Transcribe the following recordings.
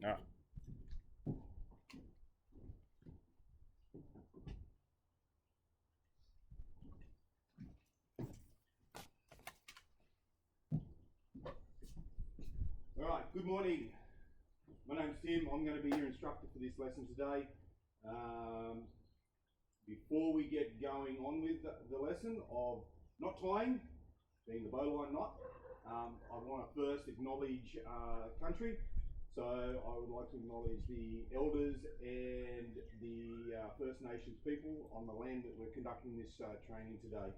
Ah. Alright, good morning. My name's Tim. I'm going to be your instructor for this lesson today. Before we get going on with the lesson of knot tying, being the bowline knot, I want to first acknowledge country. So I would like to acknowledge the elders and the First Nations people on the land that we're conducting this training today,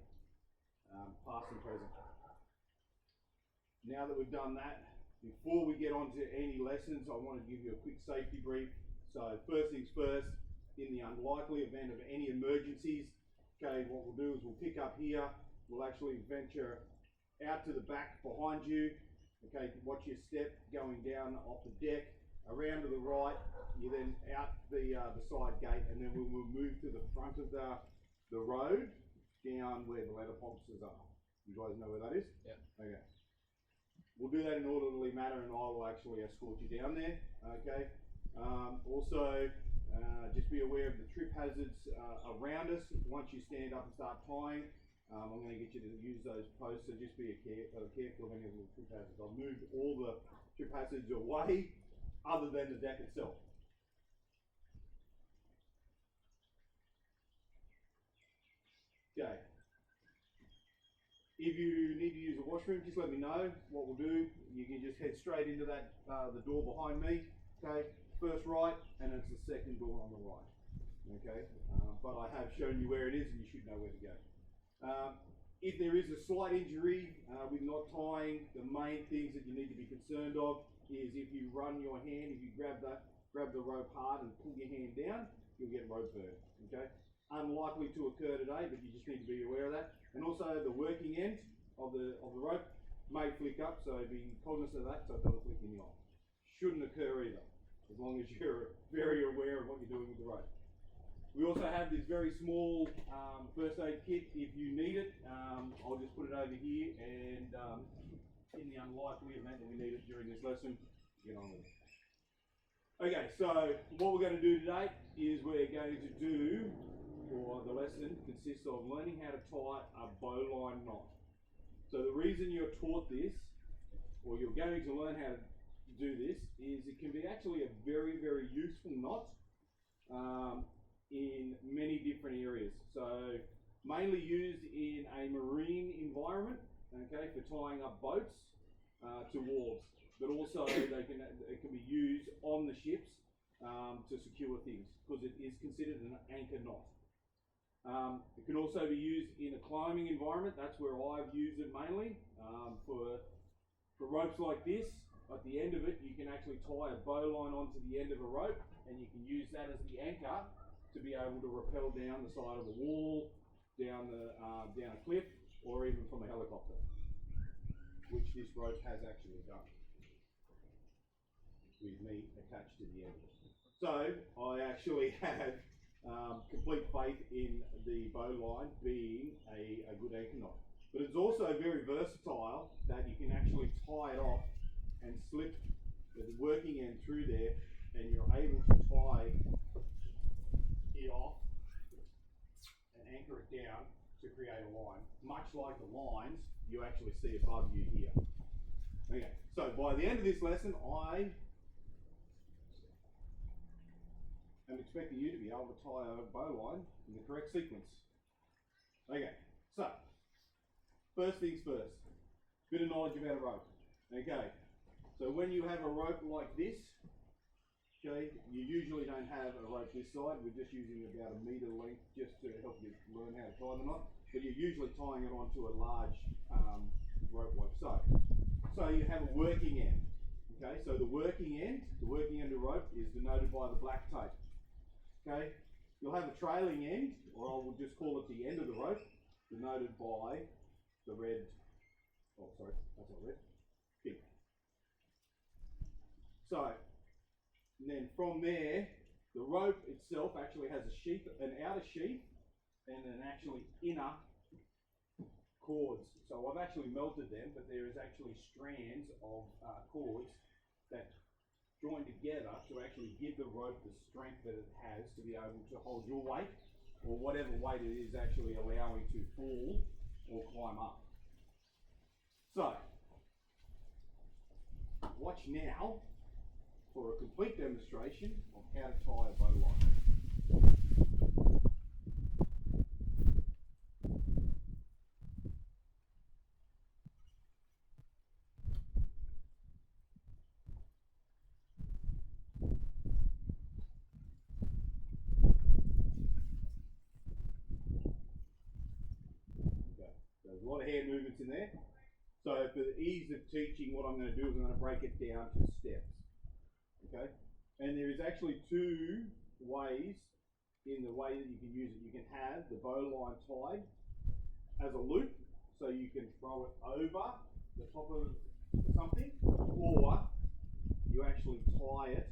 past and present. Now that we've done that, before we get on to any lessons, I want to give you a quick safety brief. So first things first, in the unlikely event of any emergencies, okay, what we'll do is we'll pick up here, we'll actually venture out to the back behind you, okay, watch your step going down off the deck, around to the right, you then out the side gate, and then we'll move to the front of the road, down where the letterboxes are. You guys know where that is? Yeah. Okay. We'll do that in an orderly manner, and I will actually escort you down there, okay? Also, just be aware of the trip hazards around us. Once you stand up and start tying, I'm going to get you to use those posts, so just be careful of any of the trip hazards. I've moved all the trip hazards away, other than the deck itself. Okay. If you need to use a washroom, just let me know. What we'll do, you can just head straight into that the door behind me. Okay, first right, and it's the second door on the right. Okay, but I have shown you where it is, and you should know where to go. If there is a slight injury with knot tying, the main things that you need to be concerned of is if you run your hand, if you grab the rope hard and pull your hand down, you'll get rope burn. Okay, unlikely to occur today, but you just need to be aware of that. And also the working end of the rope may flick up, so be cognizant of that so it doesn't flick in the eye. Shouldn't occur either, as long as you're very aware of what you're doing with the rope. We also have this very small first aid kit if you need it. I'll just put it over here, and in the unlikely event that we need it during this lesson, get on with it. Okay, so what we're going to do today is we're going to do, or the lesson consists of learning how to tie a bowline knot. So the reason you're taught this, or you're going to learn how to do this, is it can be actually a very, very useful knot in many different areas. So mainly used in a marine environment, okay, for tying up boats to wharves, but also it can be used on the ships to secure things, because it is considered an anchor knot. It can also be used in a climbing environment. That's where I've used it mainly. For ropes like this, at the end of it, you can actually tie a bowline onto the end of a rope, and you can use that as the anchor to be able to rappel down the side of a wall, down a cliff, or even from a helicopter, which this rope has actually done, with me attached to the end of it. So I actually have complete faith in the bowline being a good anchor knot. But it's also very versatile that you can actually tie it off and slip the working end through there, and you're able to tie it off and anchor it down to create a line, much like the lines you actually see above you here. Okay, so by the end of this lesson, I am expecting you to be able to tie a bowline in the correct sequence. Okay, so first things first, bit of knowledge about a rope. Okay, so when you have a rope like this, okay, you usually don't have a rope this side. We're just using about a metre length just to help you learn how to tie the knot, but you're usually tying it onto a large rope like so. So you have a working end. Okay, so the working end of rope is denoted by the black tape. Okay, you'll have a trailing end, or I will just call it the end of the rope, denoted by the red, oh sorry, that's not red, pink. So, and then from there, the rope itself actually has a sheath, an outer sheath, and an actually inner cords. So I've actually melted them, but there is actually strands of cords that joined together to actually give the rope the strength that it has to be able to hold your weight, or whatever weight it is actually allowing to fall or climb up. So, watch now for a complete demonstration of how to tie a bowline. There's a lot of hand movements in there. So for the ease of teaching, what I'm going to do is I'm going to break it down to steps. Okay? And there is actually two ways in the way that you can use it. You can have the bowline tied as a loop, so you can throw it over the top of something, or you actually tie it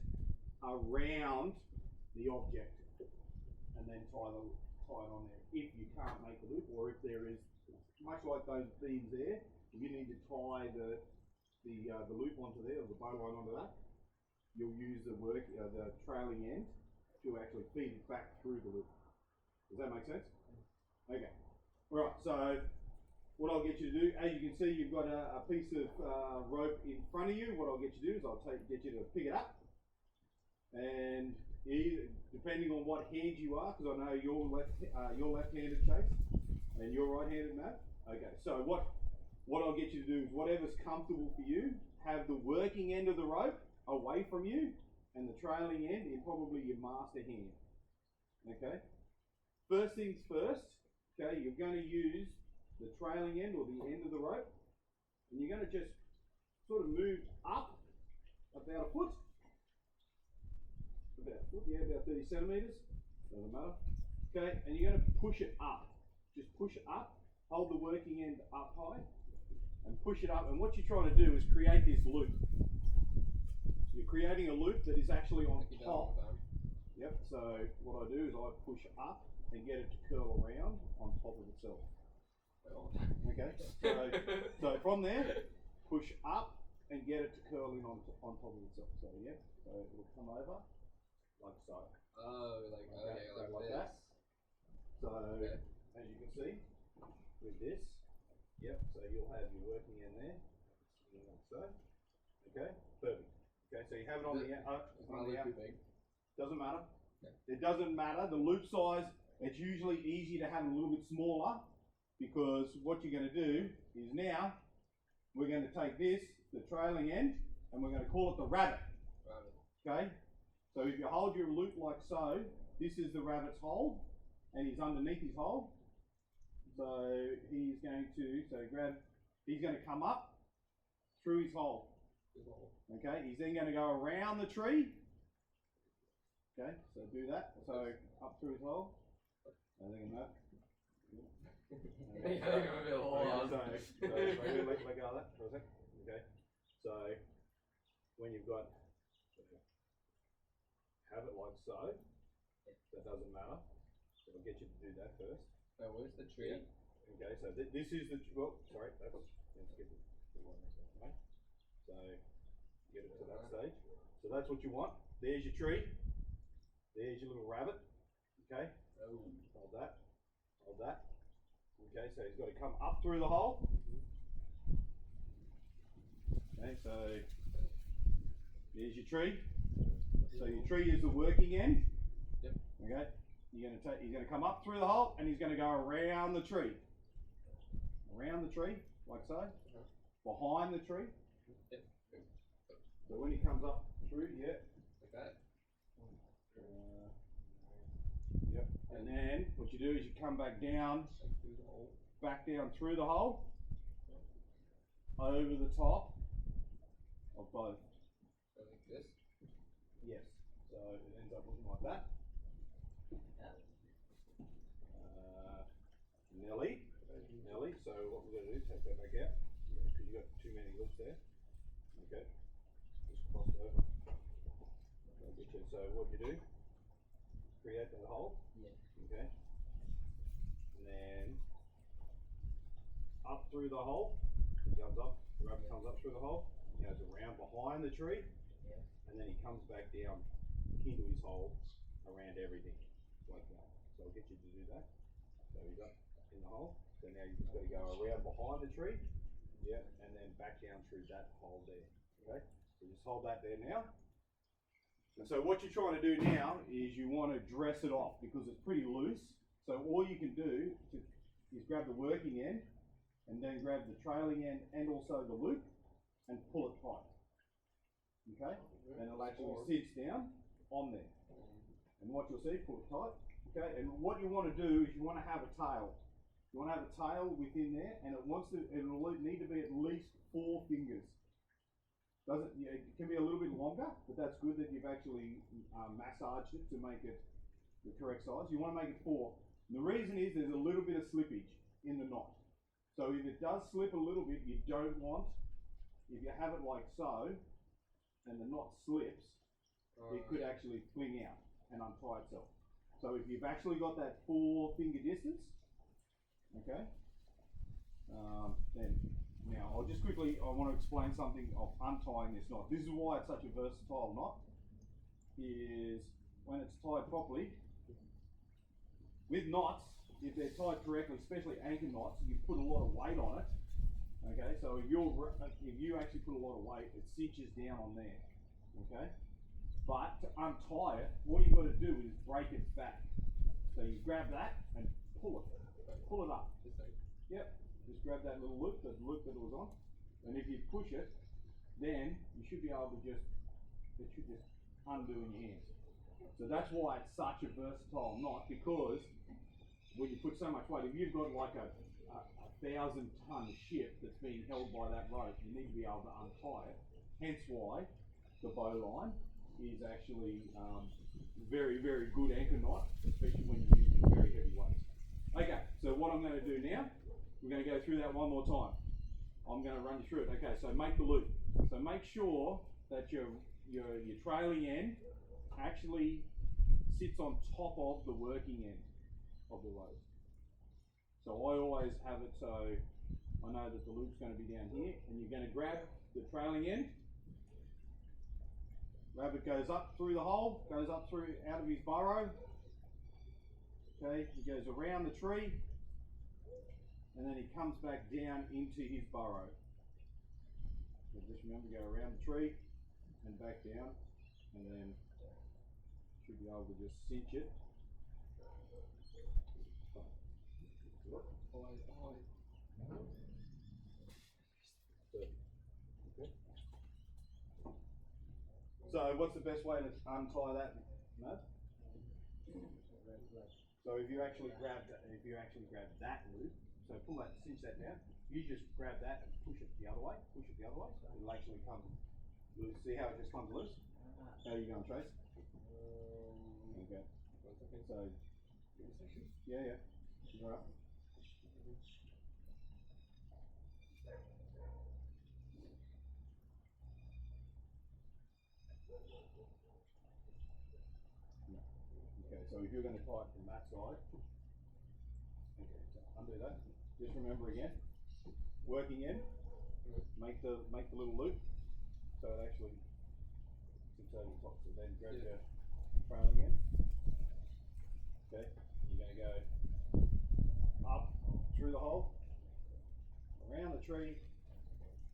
around the object and then tie it on there. If you can't make a loop, or if there is, much like those beams there, if you need to tie the loop onto there, or the bowline onto that, you'll use the trailing end to actually feed it back through the loop. Does that make sense? Okay. All right. So what I'll get you to do, as you can see, you've got a piece of rope in front of you. What I'll get you to do is I'll get you to pick it up, and depending on what hand you are, because I know you're left-handed, Chase, and you're right-handed, Matt. Okay. So what I'll get you to do is whatever's comfortable for you. Have the working end of the rope away from you, and the trailing end in probably your master hand. Okay. First things first. Okay, you're going to use the trailing end or the end of the rope, and you're going to just sort of move up about a foot. About 30 centimeters. Doesn't matter. Okay, and you're going to push it up. Just push it up. Hold the working end up high, and push it up. And what you're trying to do is create this loop. You're creating a loop that is actually on top. Yep. So what I do is I push up and get it to curl around on top of itself. Okay. So from there, push up and get it to curl in on top of itself. So yeah. So it'll come over like so. Oh, like that. So as you can see with this, yep. So you'll have your working end there, like so. Okay. Perfect. Okay, so you have it on the out. Doesn't matter. It doesn't matter. The loop size, it's usually easy to have a little bit smaller, because what you're going to do is now we're going to take this, the trailing end, and we're going to call it the rabbit. Okay? So if you hold your loop like so, this is the rabbit's hole, and he's underneath his hole. So he's going to come up through his hole. Okay, he's then going to go around the tree. Okay, so do that. So up through his hole. I think of that. Let go of that for a sec. Okay, so when you've got, have it like so. That doesn't matter. So I'll get you to do that first. Now where's the tree? Yeah. Okay, so this is the sorry. Let's get the one next one. Okay. So get it to that stage. So that's what you want. There's your tree. There's your little rabbit. Okay. Hold that. Hold that. Okay, so he's got to come up through the hole. Okay, so there's your tree. So your tree is the working end. Yep. Okay. He's going to come up through the hole, and he's going to go around the tree. Around the tree, like so. Behind the tree. Yep. So when he comes up through, yeah. Like that. Yep. And then what you do is you come back down, through the hole, over the top of both. Like this? Yes. So it ends up looking like that. Nelly. So what we're going to do is take that back out, because you've got too many loops there. Okay. Just cross it over. So what you do, create that hole. Yeah. Okay. And then up through the hole. He comes up, the rabbit comes up through the hole, goes around behind the tree, and and then he comes back down into his hole around everything, like that. So I'll get you to do that. So he's up in the hole. So now you just got to go around behind the tree, yeah, and then back down through that hole there. Okay, so just hold that there now. And so what you're trying to do now is you want to dress it off because it's pretty loose. So all you can do is grab the working end and then grab the trailing end and also the loop and pull it tight. Okay, and it'll actually sit down on there. And what you'll see, pull it tight. Okay, and what you want to do is you want to have a tail. You want to have a tail within there, and it'll need to be at least 4 fingers. It can be a little bit longer, but that's good that you've actually massaged it to make it the correct size. You want to make it 4. And the reason is there's a little bit of slippage in the knot. So if it does slip a little bit, you don't want, if you have it like so, and the knot slips, it could actually fling out and untie itself. So if you've actually got that 4 finger distance, okay, then now I'll just quickly, I want to explain something of untying this knot. This is why it's such a versatile knot, is when it's tied properly. With knots, if they're tied correctly, especially anchor knots, you put a lot of weight on it. Okay, so if you actually put a lot of weight, it cinches down on there. Okay, but to untie it, all you've got to do is break it back. So you grab that and pull it up. Yep, just grab that little loop, the loop that it was on, and if you push it, then you should be able to it should just undo in your hands. So that's why it's such a versatile knot, because when you put so much weight, if you've got like a 1,000-ton ship that's being held by that rope, you need to be able to untie it. Hence why the Bowline is actually very, very good anchor knot, especially when you're using very heavy weights. Okay, so what I'm going to do now, we're going to go through that one more time. I'm going to run you through it. Okay, so make the loop. So make sure that your trailing end actually sits on top of the working end of the rope. So I always have it so I know that the loop's going to be down here, and you're going to grab the trailing end. Rabbit goes up through the hole, goes up through out of his burrow. Okay, he goes around the tree, and then he comes back down into his burrow. So just remember, go around the tree and back down, and then should be able to just cinch it. So what's the best way to untie that? No? So if you actually grab that loop, so pull that, cinch that down. You just grab that and push it the other way. Push it the other way. So it'll actually come loose. See how it just comes loose? How are you going, Trace? Okay. So yeah. All right. Okay, so if you're going to tie it from that side, okay, so undo that. Just remember again, working in, make the little loop, so it actually sits over the top. So then grab your trailing end. Okay, you're going to go up through the hole, around the tree,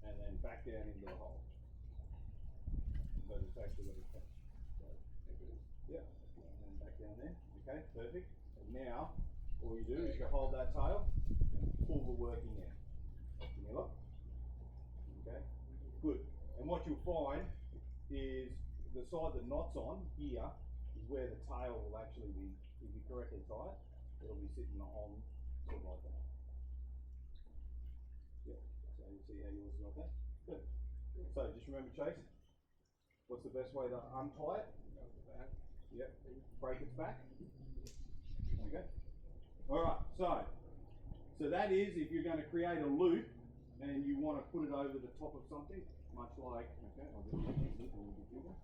and then back down into the hole. So it's actually got to touch. So, yeah. And back down there. Okay, perfect. And now all you do is you hold that tail and pull the working end. Give me a look. Okay, good. And what you'll find is the side the knot's on here is where the tail will actually be. If you correctly tie it, it'll be sitting on sort of like that. Yeah. So you see how yours is like that. Good. So just remember, Chase. What's the best way to untie it? Yep. Break its back. Okay. All right. So that is if you're going to create a loop and you want to put it over the top of something, much like. Okay. I'll just make this loop a little bit bigger.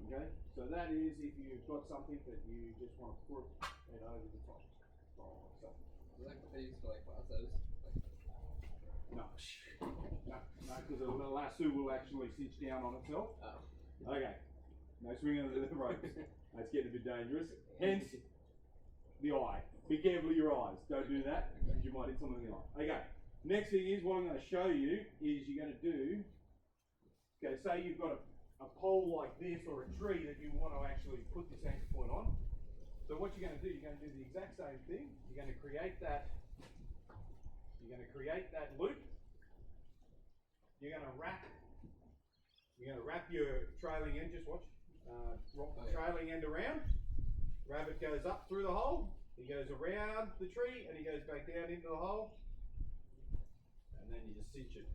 Okay. So that is if you've got something that you just want to put it over the top. So. Like what they used to like lassos. No, because the lasso will actually cinch down on itself. Oh. Okay. No swinging of the ropes. That's getting a bit dangerous. Hence, the eye. Be careful of your eyes. Don't do that, because you might hit someone in the eye. Okay. Next thing is, what I'm going to show you is you're going to do, okay, say you've got a pole like this or a tree that you want to actually put this anchor point on. So what you're going to do, you're going to do the exact same thing. You're going to create that loop. You're going to wrap your trailing end, just watch, trailing end around. Rabbit goes up through the hole, he goes around the tree, and he goes back down into the hole. And then you just cinch it.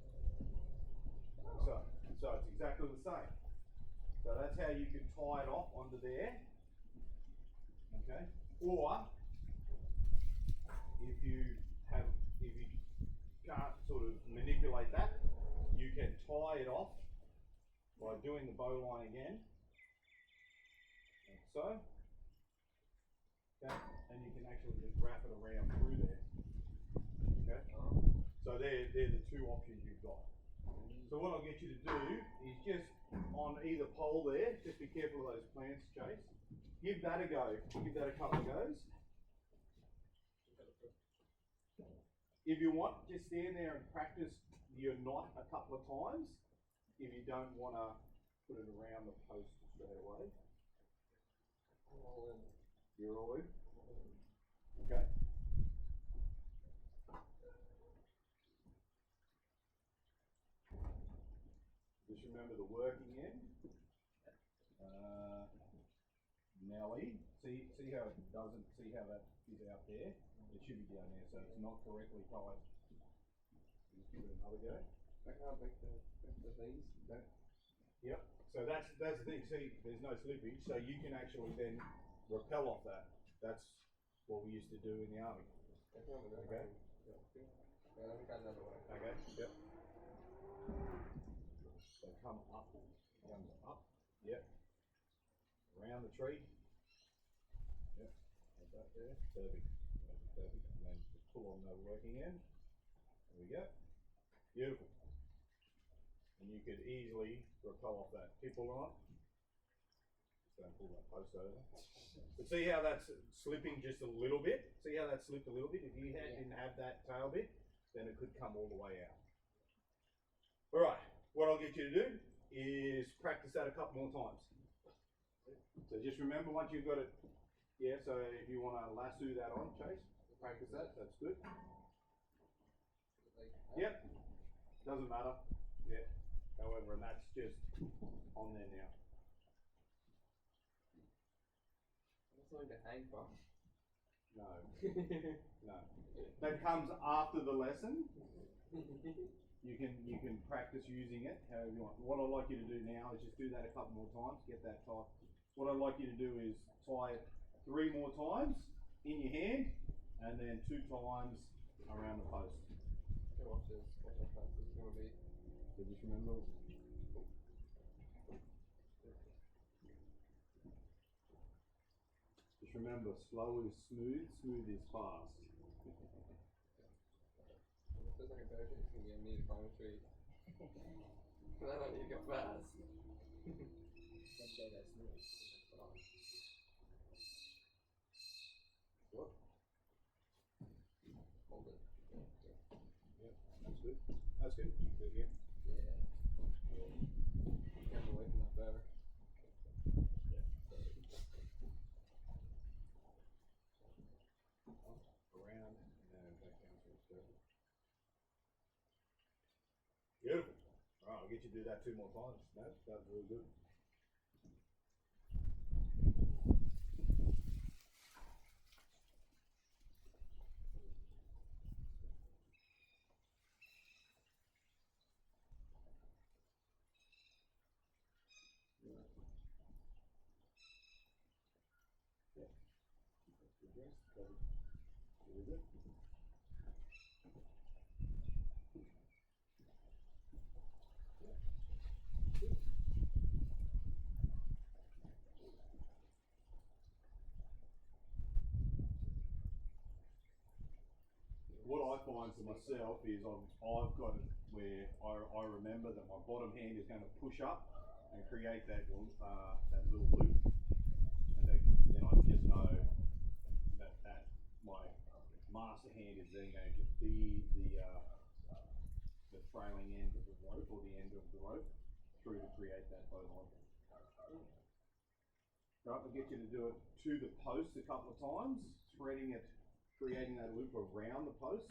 So it's exactly the same. So that's how you can tie it off onto there. Okay. Or if you can't sort of manipulate that, you can tie it off by doing the bowline again. Like so. Okay. And you can actually just wrap it around through there. Okay. So they're the two options you've got. So what I'll get you to do is just on either pole there, just be careful of those plants, Chase. Give that a go. Give that a couple of goes. If you want, just stand there and practice your knot a couple of times. If you don't want to put it around the post straight away. All in. You're all in? Okay. Just remember the working end. Nelly, see how it doesn't, see how that is out there? It should be down there, so it's not correctly tied. Just give it another go. I can't make the things. No. Yep. So that's the thing. See, there's no slippage, so you can actually then rappel off that. That's what we used to do in the army. Okay. Let me got another one. Okay. Yep. So come up, comes up. Yep. Around the tree. Yep. Like that there. Perfect. Perfect. And then just pull on the working end. There we go. Beautiful. And you could easily rappel off that. Keep pulling on. Just don't pull that post over. But see how that's slipping just a little bit? See how that slipped a little bit? If you didn't have that tail bit, then it could come all the way out. Alright, what I'll get you to do is practice that a couple more times. So just remember, once you've got it, yeah, so if you want to lasso that on, Chase, practice that, that's good. Yep, doesn't matter. Yeah, however, and that's just on there now. That's something to hang from. No, no. That comes after the lesson. You can practice using it however you want. What I'd like you to do now is just do that a couple more times, get that tight. What I'd like you to do is tie it 3 more times in your hand and then 2 times around the post. Okay, watch this. Watch how fast this is going to be. So just remember. Just remember, slow is smooth, smooth is fast. It feels like a bear chase can get me to climb a tree. I don't need to go fast. Let's say that's smooth. What? Hold it. Yep, that's good. That's good. Good here. Yeah. Can't away from that bear. Around and then back down to the circle. Beautiful. Alright, I'll get you to do that 2 more times. No, that's really good. Really good. What I find guidelines for myself is I've got it where I remember that my bottom hand is going to push up and create that little loop, and then I just know that my master hand is then going to feed the trailing end of the rope or the end of the rope through to create that bowline. Right, I'll get you to do it to the post a couple of times, threading it, creating that loop around the post.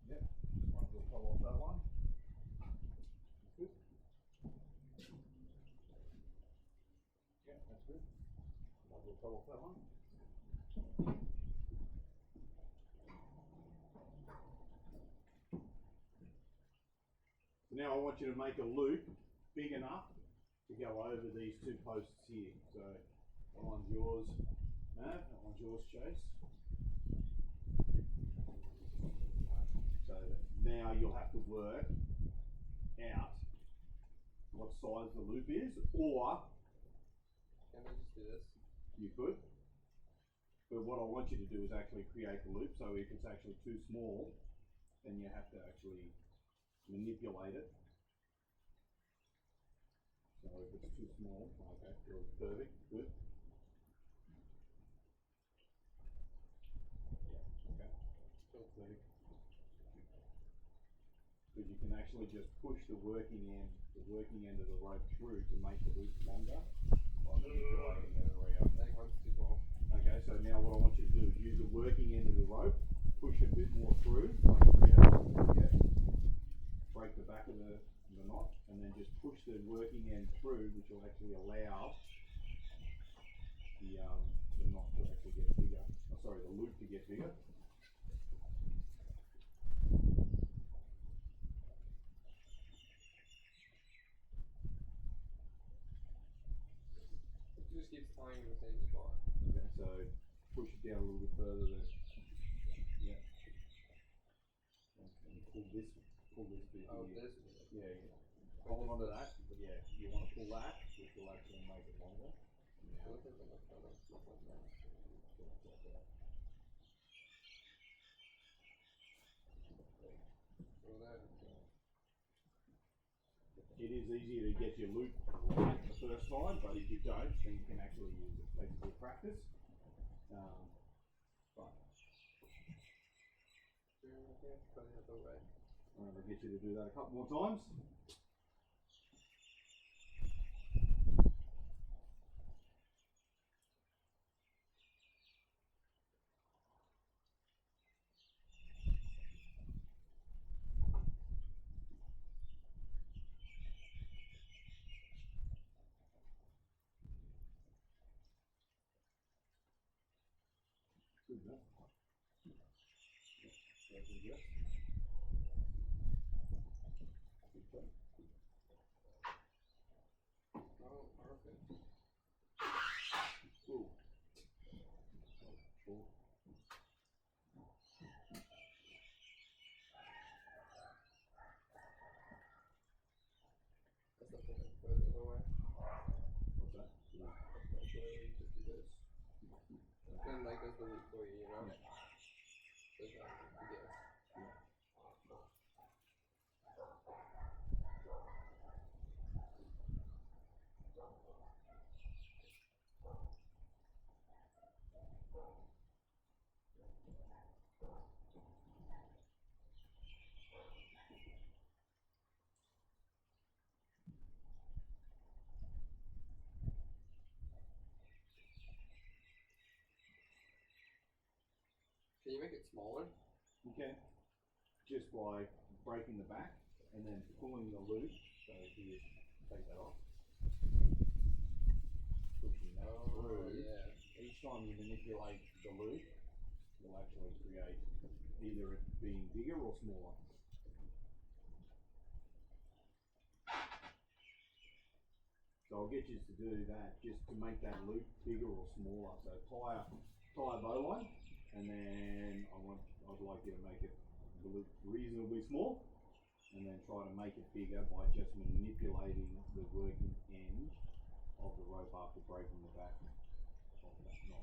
Yep, just want to pull off that one. That's good. Yeah, that's good. Might as well pull off that one. So now I want you to make a loop big enough to go over these two posts here. So that one's yours, Mav, that one's yours, Chase. So now you'll have to work out what size the loop is, or Can I just do this? you could. But what I want you to do is actually create the loop, so if it's actually too small, then you have to actually manipulate it. So if it's too small, okay, perfect, good. Yeah, okay, perfect. Because you can actually just push the working end of the rope through to make the loop longer by manipulating it around. I think mine's too small. Okay, so now what I want you to do is use the working end of the rope, push a bit more through, like break the back of the knot, and then just push the working end through, which will actually allow the knot to actually get bigger. Oh, sorry, the loop to get bigger. It just keeps tying in the same spot. Okay, so push it down a little bit further then. Yeah. And pull this bit Oh, here. this? Yeah. Hold on to that, but yeah, you want to pull that, which will actually make it longer. Yeah. Look at the photo. Look like that. So there. It is easier to get your loop right the first time, but if you don't, then you can actually use it. Takes a bit of practice. But Okay, put it the way. I'm going to get you to do that a couple more times. Good enough. Very good. Good job. Oh, perfect. Ooh. Cool. That's not gonna put it the other way. What's that? Yeah. That's my way. Just do this. Then like does the loop for you, you know? Yeah. So that, yes. Yeah. Can you make it smaller? You can, just by breaking the back and then pulling the loop. So if you take that off, pushing that through. Yeah. Each time you manipulate the loop, you'll actually create either it being bigger or smaller. So I'll get you to do that just to make that loop bigger or smaller. So tie a bowline, and then I'd like you to make it the loop reasonably small, and then try to make it bigger by just manipulating the working end of the rope after breaking the back of that knot.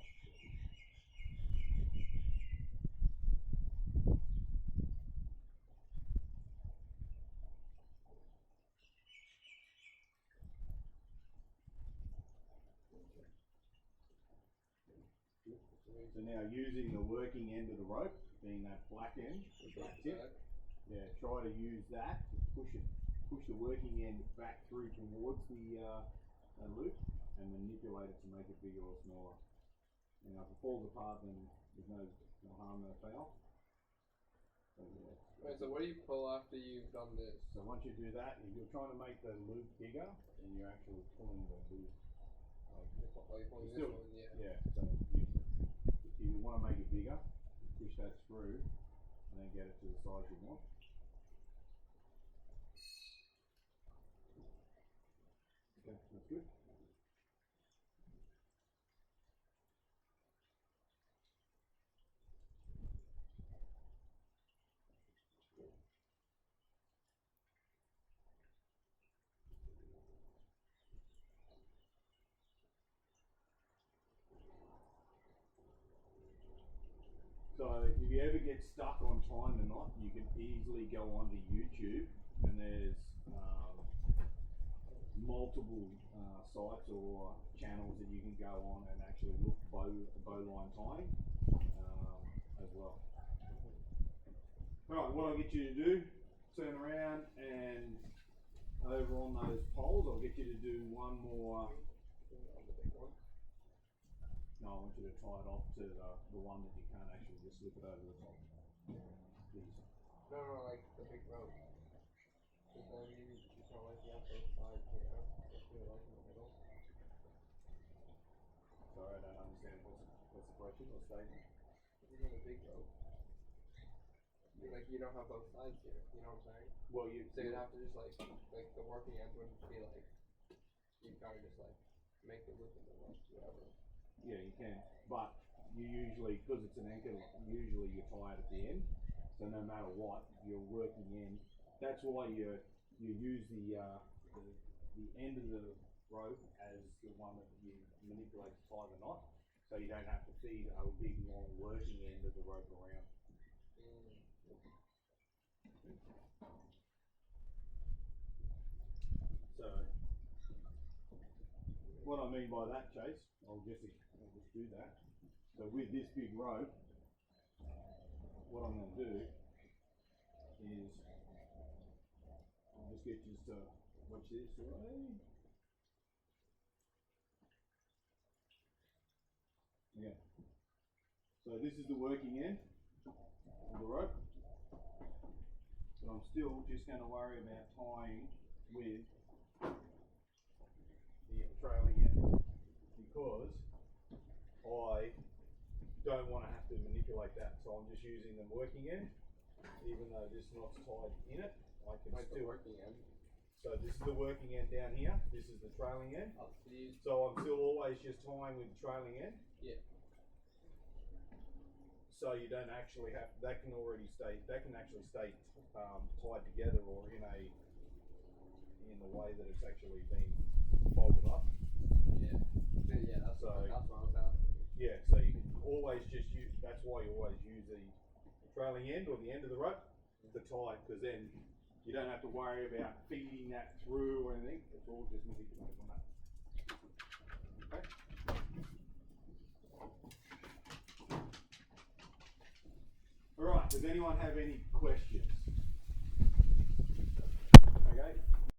So now using the working end of the rope, being that black end, the black tip, yeah, try to use that to push the working end back through towards the loop and manipulate it to make it bigger or smaller. Now if it falls apart, then there's no harm, no foul. So, yeah. Right, so what do you pull after you've done this? So once you do that, if you're trying to make the loop bigger, and you're actually pulling the loop. You're pulling this one, yeah. Yeah, so if you want to make it bigger, push that through, and then get it to the size you want. Okay, that's good. So if you ever get stuck on tying the knot, you can easily go onto YouTube, and there's multiple sites or channels that you can go on and actually look bowline tying as well. Alright, what I'll get you to do, turn around and over on those poles, I'll get you to do one more. No, I want you to tie it off to the one that you can't actually just slip it over the top. These. No, like the big rope. Because then you can't like you have both sides, you know? If you're like in the middle. Sorry, I don't understand. What's the question or statement? If you're doing a big rope, you don't have both sides here, you know what I'm saying? Well, so you'd have to just like the working end would be like, you'd kind of just like make the loop in the middle, whatever. Yeah, you can, but you usually, because it's an anchor, usually you tie it at the end. So no matter what, your working end. That's why you use the end of the rope as the one that you manipulate to tie the knot, so you don't have to feed a big long working end of the rope around. So what I mean by that, Chase, I'll just do that. So with this big rope, what I'm going to do is I'll just get you to watch this, right? Yeah. So this is the working end of the rope, but I'm still just going to worry about tying with the trailing end, because I don't want to have to manipulate that. So I'm just using the working end, even though this knot's tied in it. I can like still the working end. So this is the working end down here. This is the trailing end. So I'm still always just tying with the trailing end. Yeah. So you don't actually have, that can actually stay tied together, or in the way that it's actually been folded up. Yeah. Yeah, that's what I was asking. Yeah, so you can always just use, that's why you always use the trailing end or the end of the rope to tie, because then you don't have to worry about feeding that through or anything. It's all just manipulated on that. Okay. All right, does anyone have any questions?